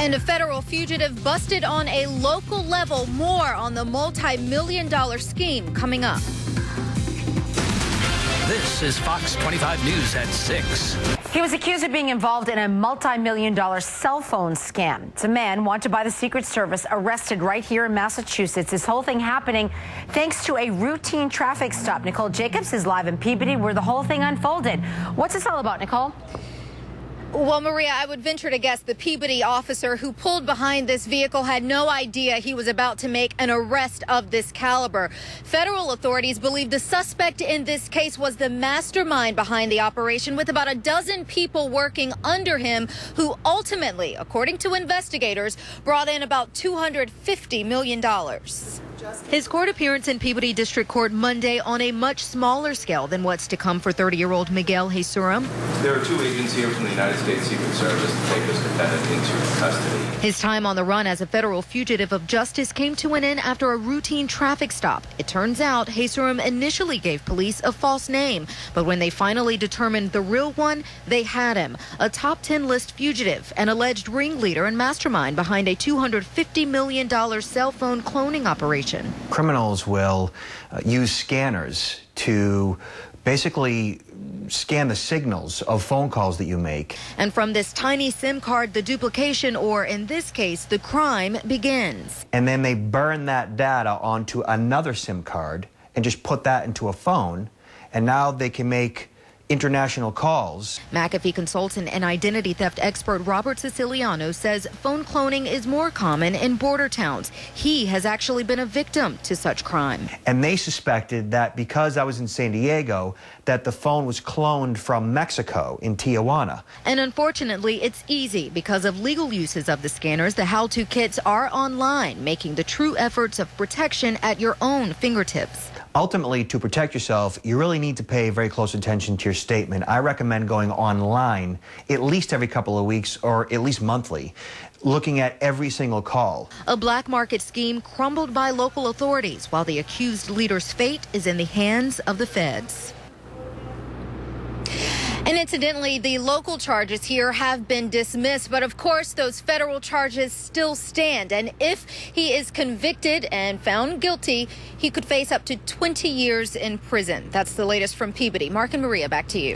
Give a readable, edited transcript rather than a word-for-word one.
And a federal fugitive busted on a local level. More on the multi-million-dollar scheme coming up. This is Fox 25 News at 6. He was accused of being involved in a multi-million-dollar cell phone scam. It's a man wanted by the Secret Service, arrested right here in Massachusetts. This whole thing happening thanks to a routine traffic stop. Nicole Jacobs is live in Peabody where the whole thing unfolded. What's this all about, Nicole? Well, Maria, I would venture to guess the Peabody officer who pulled behind this vehicle had no idea he was about to make an arrest of this caliber. Federal authorities believe the suspect in this case was the mastermind behind the operation, with about a dozen people working under him, who ultimately, according to investigators, brought in about $250 million. His court appearance in Peabody District Court Monday on a much smaller scale than what's to come for 30-year-old Miguel Jesurum. There are two agents here from the United States Secret Service to take this defendant into custody. His time on the run as a federal fugitive of justice came to an end after a routine traffic stop. It turns out Jesurum initially gave police a false name, but when they finally determined the real one, they had him. A top 10 list fugitive, an alleged ringleader and mastermind behind a $250 million cell phone cloning operation. Criminals will use scanners to basically scan the signals of phone calls that you make. And from this tiny SIM card, the duplication, or in this case, the crime, begins. And then they burn that data onto another SIM card and just put that into a phone. And now they can make international calls. McAfee consultant and identity theft expert Robert Siciliano says phone cloning is more common in border towns. He has actually been a victim to such crime. And they suspected that because I was in San Diego, that the phone was cloned from Mexico in Tijuana. And unfortunately, it's easy because of legal uses of the scanners. The how-to kits are online, making the true efforts of protection at your own fingertips. Ultimately, to protect yourself, you really need to pay very close attention to your statement. I recommend going online at least every couple of weeks or at least monthly, looking at every single call. A black market scheme crumbled by local authorities, while the accused leader's fate is in the hands of the feds. And incidentally, the local charges here have been dismissed, but of course those federal charges still stand. And if he is convicted and found guilty, he could face up to 20 years in prison. That's the latest from Peabody. Mark and Maria, back to you.